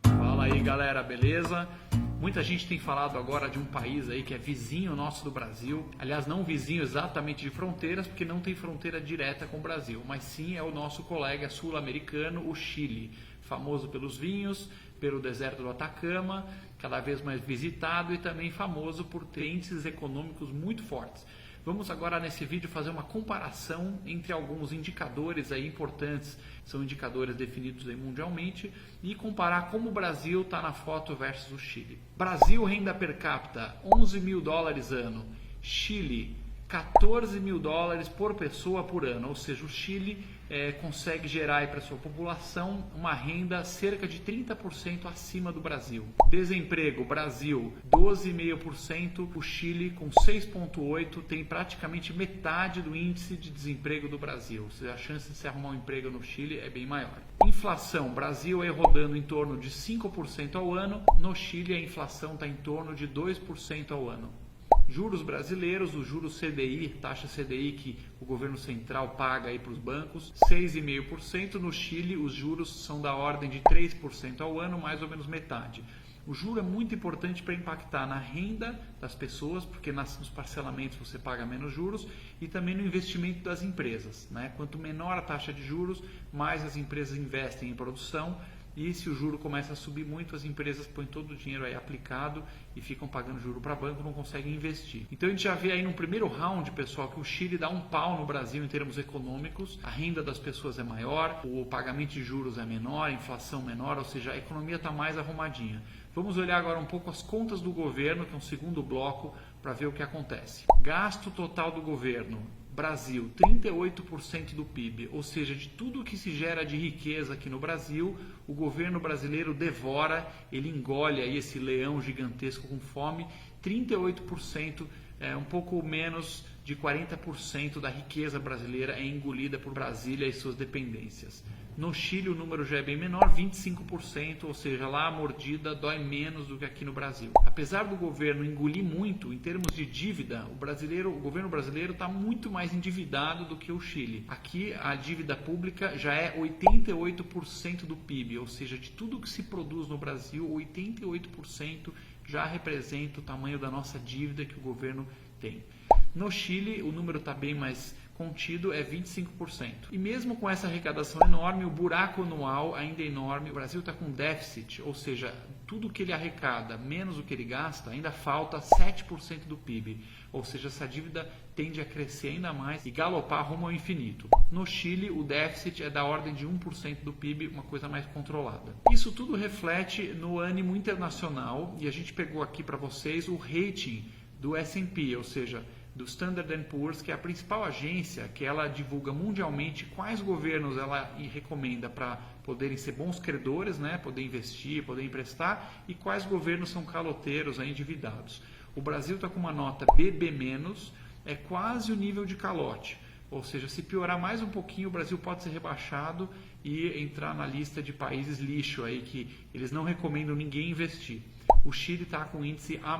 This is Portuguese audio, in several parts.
Fala aí galera, beleza? Muita gente tem falado agora de um país aí que é vizinho nosso do Brasil. Aliás, não vizinho exatamente de fronteiras, porque não tem fronteira direta com o Brasil, mas sim é o nosso colega sul-americano, o Chile, famoso pelos vinhos, pelo deserto do Atacama, cada vez mais visitado e também famoso por ter índices econômicos muito fortes. Vamos agora nesse vídeo fazer uma comparação entre alguns indicadores aí importantes, são indicadores definidos aí mundialmente, e comparar como o Brasil está na foto versus o Chile. Brasil, renda per capita, 11 mil dólares ano. Chile, 14 mil dólares por pessoa por ano, ou seja, o Chile consegue gerar para a sua população uma renda cerca de 30% acima do Brasil. Desemprego, Brasil 12,5%, o Chile com 6,8% tem praticamente metade do índice de desemprego do Brasil, ou seja, a chance de se arrumar um emprego no Chile é bem maior. Inflação, Brasil aí rodando em torno de 5% ao ano, no Chile a inflação está em torno de 2% ao ano. Juros brasileiros, o juros CDI, taxa CDI que o governo central paga aí para os bancos, 6,5%. No Chile, os juros são da ordem de 3% ao ano, mais ou menos metade. O juro é muito importante para impactar na renda das pessoas, porque nos parcelamentos você paga menos juros, e também no investimento das empresas, né? Quanto menor a taxa de juros, mais as empresas investem em produção. E se o juro começa a subir muito, as empresas põem todo o dinheiro aí aplicado e ficam pagando juro para banco, não conseguem investir. Então a gente já vê aí no primeiro round, pessoal, que o Chile dá um pau no Brasil em termos econômicos, a renda das pessoas é maior, o pagamento de juros é menor, a inflação menor, ou seja, a economia está mais arrumadinha. Vamos olhar agora um pouco as contas do governo, que é um segundo bloco, para ver o que acontece. Gasto total do governo. Brasil, 38% do PIB, ou seja, de tudo que se gera de riqueza aqui no Brasil, o governo brasileiro devora, ele engole aí esse leão gigantesco com fome, 38%, um pouco menos de 40% da riqueza brasileira é engolida por Brasília e suas dependências. No Chile o número já é bem menor, 25%, ou seja, lá a mordida dói menos do que aqui no Brasil. Apesar do governo engolir muito, em termos de dívida, o governo brasileiro está muito mais endividado do que o Chile. Aqui a dívida pública já é 88% do PIB, ou seja, de tudo que se produz no Brasil, 88% já representa o tamanho da nossa dívida que o governo tem. No Chile o número está bem mais contido, é 25%. E mesmo com essa arrecadação enorme, o buraco anual ainda é enorme. O Brasil está com déficit, ou seja, tudo que ele arrecada menos o que ele gasta, ainda falta 7% do PIB. Ou seja, essa dívida tende a crescer ainda mais e galopar rumo ao infinito. No Chile, o déficit é da ordem de 1% do PIB, uma coisa mais controlada. Isso tudo reflete no ânimo internacional e a gente pegou aqui para vocês o rating do S&P, ou seja, do Standard & Poor's, que é a principal agência que ela divulga mundialmente quais governos ela recomenda para poderem ser bons credores, né, poder investir, poder emprestar, e quais governos são caloteiros, endividados. O Brasil está com uma nota BB-, é quase o nível de calote, ou seja, se piorar mais um pouquinho, o Brasil pode ser rebaixado e entrar na lista de países lixo, aí, que eles não recomendam ninguém investir. O Chile está com índice A+,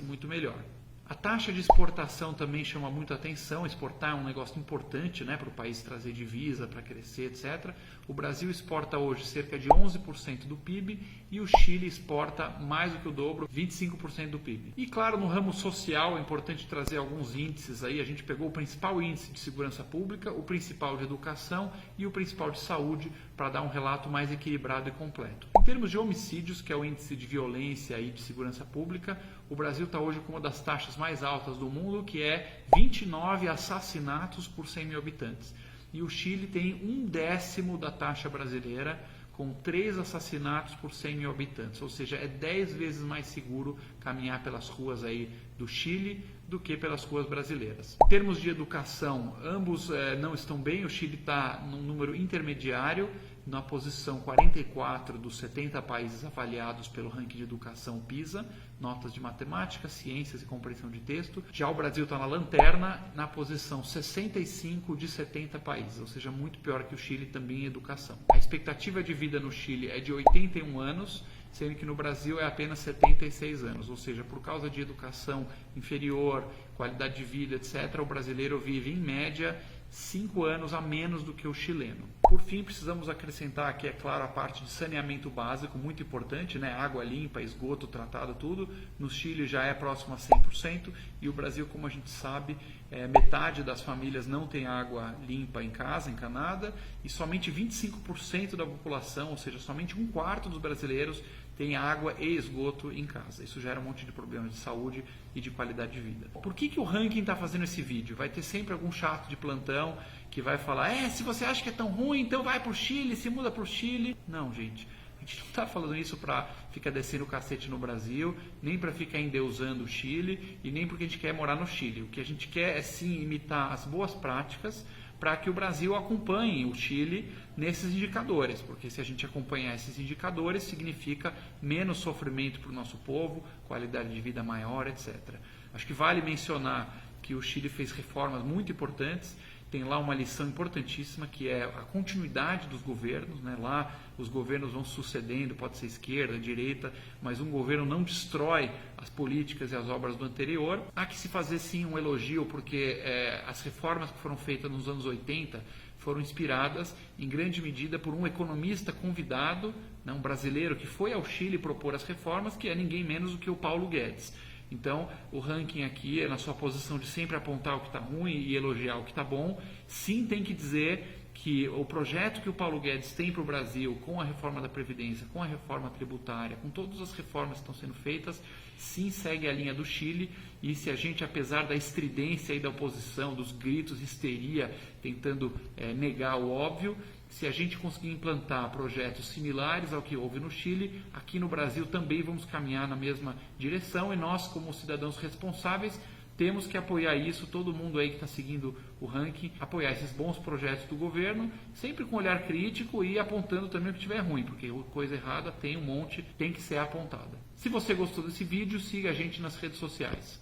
muito melhor. A taxa de exportação também chama muito atenção. Exportar é um negócio importante, né, para o país trazer divisa, para crescer, etc. O Brasil exporta hoje cerca de 11% do PIB e o Chile exporta mais do que o dobro, 25% do PIB. E claro, no ramo social é importante trazer alguns índices aí. A gente pegou o principal índice de segurança pública, o principal de educação e o principal de saúde para dar um relato mais equilibrado e completo. Em termos de homicídios, que é o índice de violência e de segurança pública, o Brasil está hoje com uma das taxas mais altas do mundo, que é 29 assassinatos por 100 mil habitantes. E o Chile tem 1/10 da taxa brasileira, com 3 assassinatos por 100 mil habitantes. Ou seja, é 10 vezes mais seguro caminhar pelas ruas aí do Chile do que pelas ruas brasileiras. Em termos de educação, ambos não estão bem. O Chile está num número intermediário, na posição 44 dos 70 países avaliados pelo ranking de educação PISA, notas de matemática, ciências e compreensão de texto. Já o Brasil está na lanterna, na posição 65 de 70 países, ou seja, muito pior que o Chile também em educação. A expectativa de vida no Chile é de 81 anos sendo que no Brasil é apenas 76 anos, ou seja, por causa de educação inferior, qualidade de vida, etc., o brasileiro vive em média 5 anos a menos do que o chileno. Por fim, precisamos acrescentar aqui, é claro, a parte de saneamento básico, muito importante, né? Água limpa, esgoto tratado, tudo. No Chile já é próximo a 100% e o Brasil, como a gente sabe, metade das famílias não tem água limpa em casa, encanada, e somente 25% da população, ou seja, somente 1/4 dos brasileiros tem água e esgoto em casa. Isso gera um monte de problemas de saúde e de qualidade de vida. Por que o Ranking está fazendo esse vídeo? Vai ter sempre algum chato de plantão que vai falar, se você acha que é tão ruim, então vai para o Chile, se muda para o Chile. Não, gente. A gente não está falando isso para ficar descendo o cacete no Brasil, nem para ficar endeusando o Chile e nem porque a gente quer morar no Chile. O que a gente quer é sim imitar as boas práticas para que o Brasil acompanhe o Chile nesses indicadores, porque se a gente acompanhar esses indicadores, significa menos sofrimento para o nosso povo, qualidade de vida maior, etc. Acho que vale mencionar que o Chile fez reformas muito importantes, tem lá uma lição importantíssima que é a continuidade dos governos, né? Lá os governos vão sucedendo, pode ser esquerda, direita, mas um governo não destrói as políticas e as obras do anterior. Há que se fazer sim um elogio, porque as reformas que foram feitas nos anos 80 foram inspiradas em grande medida por um economista convidado, né? Um brasileiro que foi ao Chile propor as reformas, que é ninguém menos do que o Paulo Guedes. Então, o Ranking aqui é na sua posição de sempre apontar o que está ruim e elogiar o que está bom. Sim, tem que dizer que o projeto que o Paulo Guedes tem para o Brasil, com a reforma da Previdência, com a reforma tributária, com todas as reformas que estão sendo feitas, sim segue a linha do Chile. E se a gente, apesar da estridência e da oposição, dos gritos, histeria, tentando negar o óbvio, se a gente conseguir implantar projetos similares ao que houve no Chile, aqui no Brasil também vamos caminhar na mesma direção e nós, como cidadãos responsáveis, temos que apoiar isso, todo mundo aí que está seguindo o Ranking, apoiar esses bons projetos do governo, sempre com olhar crítico e apontando também o que estiver ruim, porque coisa errada tem um monte, tem que ser apontada. Se você gostou desse vídeo, siga a gente nas redes sociais.